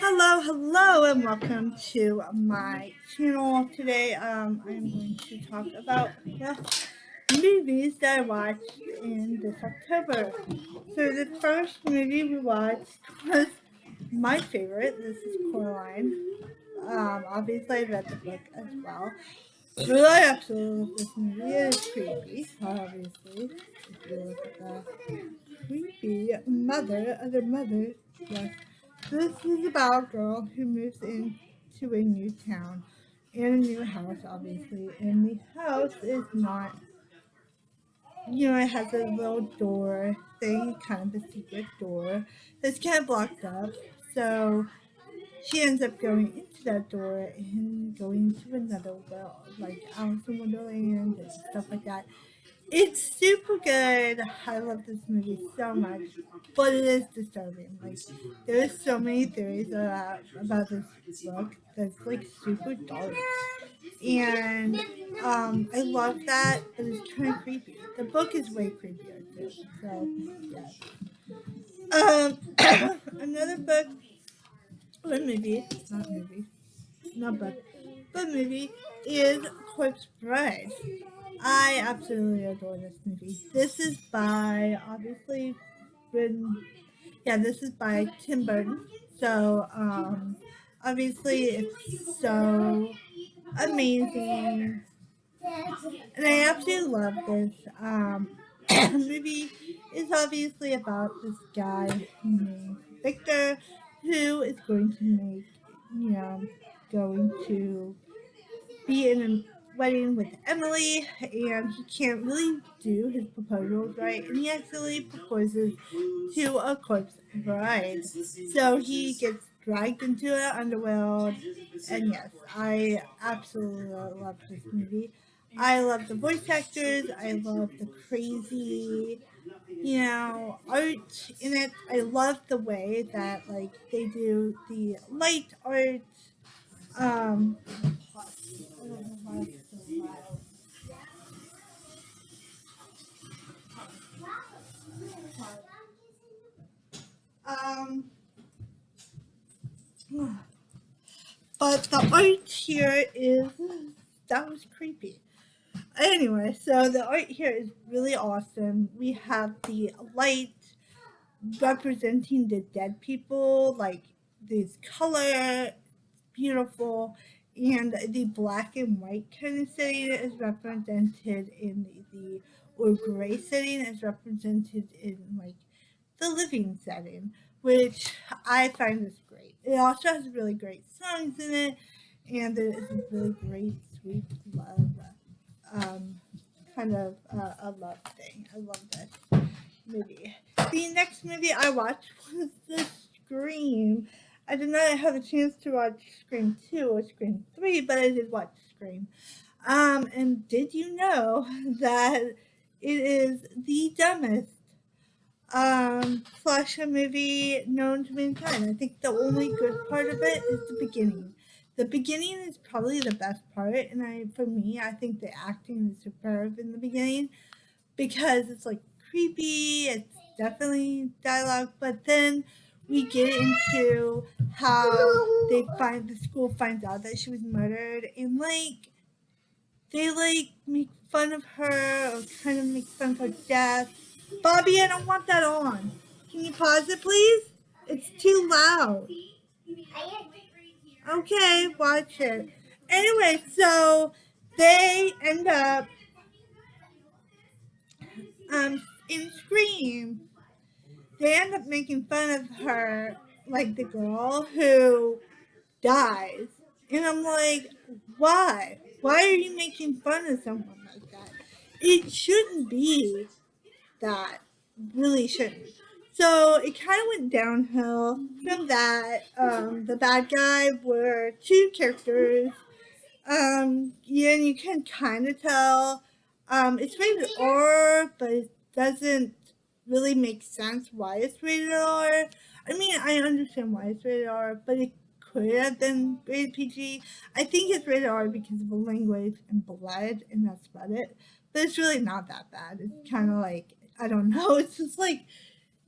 Hello, and welcome to my channel. Today, I'm going to talk about the movies that I watched in this October. So, the first movie we watched was my favorite. This is Coraline. Obviously, I read the book as well. But I absolutely love this movie. It is creepy, obviously. If you look at the creepy other mother, yes. This is about a girl who moves into a new town and a new house, obviously. And the house is not, it has a little door thing, kind of a secret door that's kind of blocked up. So she ends up going into that door and going to another world, like Alice in Wonderland and stuff like that. It's super good. I love this movie so much, but it is disturbing. Like, there's so many theories about this book that's like super dark, and I love that, but it's kind of creepy. The book is way creepier too. So yeah. Another book or movie, not book, but movie is Corpse Bride. I absolutely adore this movie. This is by obviously written. Yeah, this is by Tim Burton. So obviously it's so amazing, and I absolutely love this movie. Is obviously about this guy named Victor, who is going to make, you know, going to be in a wedding with Emily, and he can't really do his proposals right, and he accidentally proposes to a corpse bride. So he gets dragged into the underworld, and yes, I absolutely love this movie. I love the voice actors. I love the crazy, art in it. I love the way that like they do the light art. I don't know why it's so loud. But the art here is that was creepy. Anyway, so the art here is really awesome. We have the light representing the dead people, like this color, beautiful, and the black and white kind of setting is represented in the or gray setting is represented in like the living setting, which I find is great. It also has really great songs in it, and it is a really great, sweet love, um, kind of a love thing. I love this movie. The next movie I watched was The Scream. I did not have a chance to watch Scream 2 or Scream 3, but I did watch Scream. And did you know that it is the dumbest slasher movie known to mankind? I think the only good part of it is the beginning. The beginning is probably the best part, and for me, I think the acting is superb in the beginning because it's like creepy. It's definitely dialogue, but then we get into how the school finds out that she was murdered, and like they like make fun of her or kind of make fun of her death. Bobby, I don't want that on. Can you pause it, please? It's too loud. Okay, watch it. Anyway, so they end up in Scream. They end up making fun of her, like the girl who dies. And I'm like, why? Why are you making fun of someone like that? It shouldn't be that. Really shouldn't. So it kind of went downhill from that. The bad guy were two characters. Yeah, and you can kind of tell. It's rated R, but it doesn't really make sense why it's rated R. I mean, I understand why it's rated R, but it could have been rated PG. I think it's rated R because of the language and blood, and that's about it. But it's really not that bad. It's kind of like, I don't know. It's just like,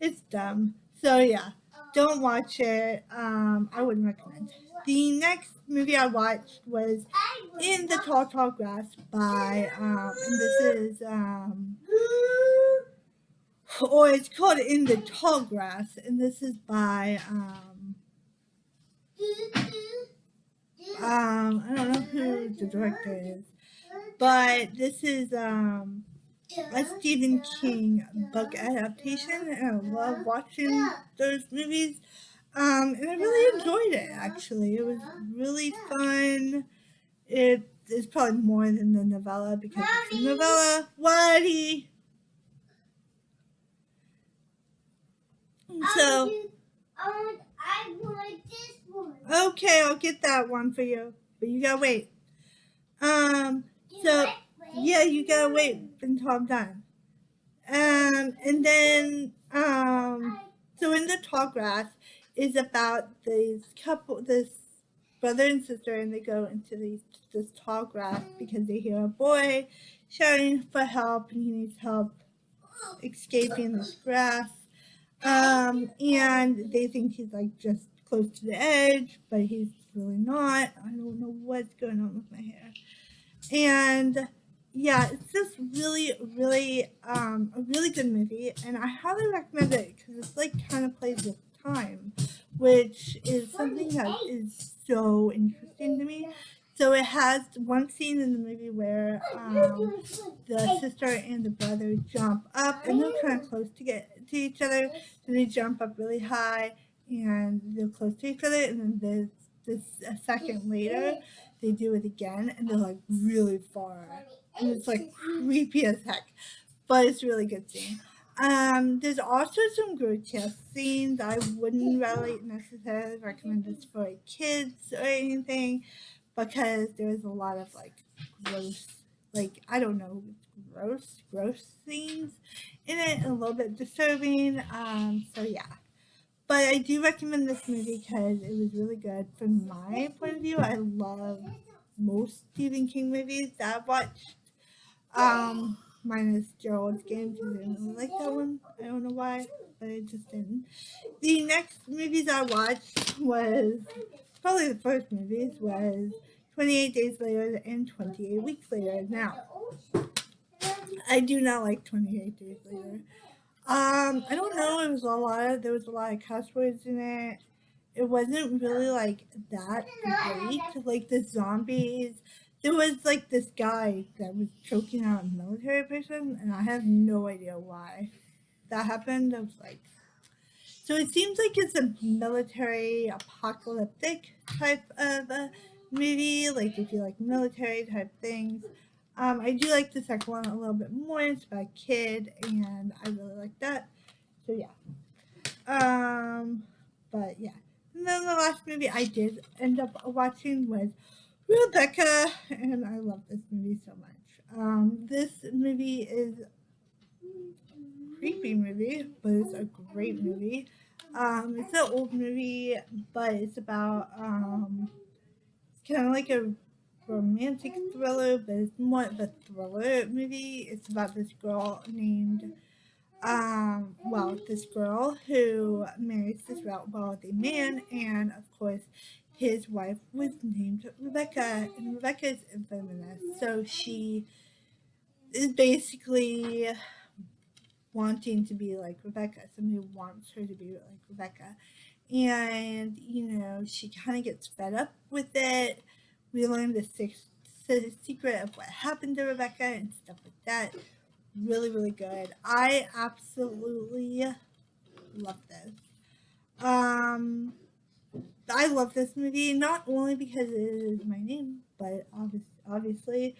it's dumb. So yeah. don't watch it. I wouldn't recommend. The next movie I watched was In the Tall Tall Grass by and this is or it's called In the Tall Grass, and this is by I don't know who the director is, but this is a Stephen King book adaptation, and I love watching those movies. And I really enjoyed it. Actually, it was really fun. It is probably more than the novella because it's a novella. Waddy. So I want this one. Okay, I'll get that one for you, but you gotta wait. So yeah, you gotta wait until I'm done. And then so In the Tall Grass is about this brother and sister, and they go into this tall grass because they hear a boy shouting for help, and he needs help escaping this grass. And they think he's like just close to the edge, but he's really not. I don't know what's going on with my hair. And yeah, it's just really a really good movie, and I highly recommend it because it's like kind of plays with time, which is something that is so interesting to me. So it has one scene in the movie where the sister and the brother jump up, and they're kind of close to get to each other. So they jump up really high, and they're close to each other, and then a second later they do it again, and they're like really far, and it's like creepy as heck, but it's really good scene. There's also some grotesque scenes. I wouldn't really necessarily recommend this for kids or anything because there's a lot of like gross, like I don't know, gross scenes in it, and a little bit disturbing. So yeah. But I do recommend this movie because it was really good from my point of view. I love most Stephen King movies that I've watched. Minus Gerald's Game because I didn't really like that one. I don't know why, but I just didn't. The next movies I watched was probably the first movies was 28 Days Later and 28 Weeks Later. Now, I do not like 28 Days Later. I don't know. There was a lot of cuss words in it. It wasn't really like that great. Like the zombies, there was like this guy that was choking out a military person, and I have no idea why that happened. I was like, so it seems like it's a military apocalyptic type of a movie. Like if you like military type things. I do like the second one a little bit more. It's about a kid, and I really like that. So yeah. But yeah. And then the last movie I did end up watching was Rebecca, and I love this movie so much. This movie is a creepy movie, but it's a great movie. It's an old movie, but it's about it's kind of like a romantic thriller, but it's more of a thriller movie. It's about this girl named this girl who marries this wealthy man, and of course, his wife was named Rebecca, and Rebecca is feminist, so she is basically wanting to be like Rebecca. Somebody wants her to be like Rebecca, and she kind of gets fed up with it. We learn the secret of what happened to Rebecca and stuff like that. Really, really good. I absolutely love this. I love this movie not only because it is my name, but obviously,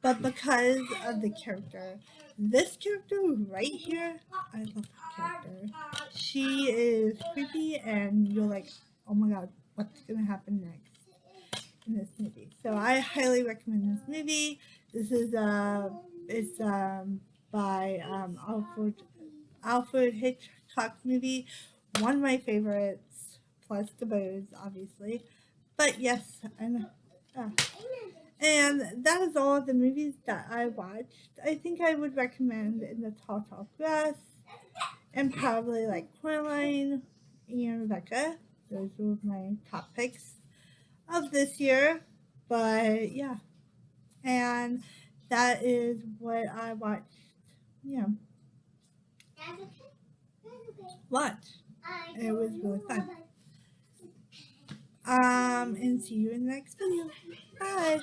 but because of the character. This character right here, I love her character. She is creepy, and you're like, oh my god, what's gonna happen next in this movie? So I highly recommend this movie. This is it's by Alfred Hitchcock movie, one of my favorites, plus the birds, obviously. But yes, and that is all the movies that I watched. I think I would recommend In the Tall Tall Grass, and probably like Coraline, and Rebecca. Those were my top picks of this year. But yeah, and that is what I watched. Yeah, watch. It was really fun. And see you in the next video. Bye.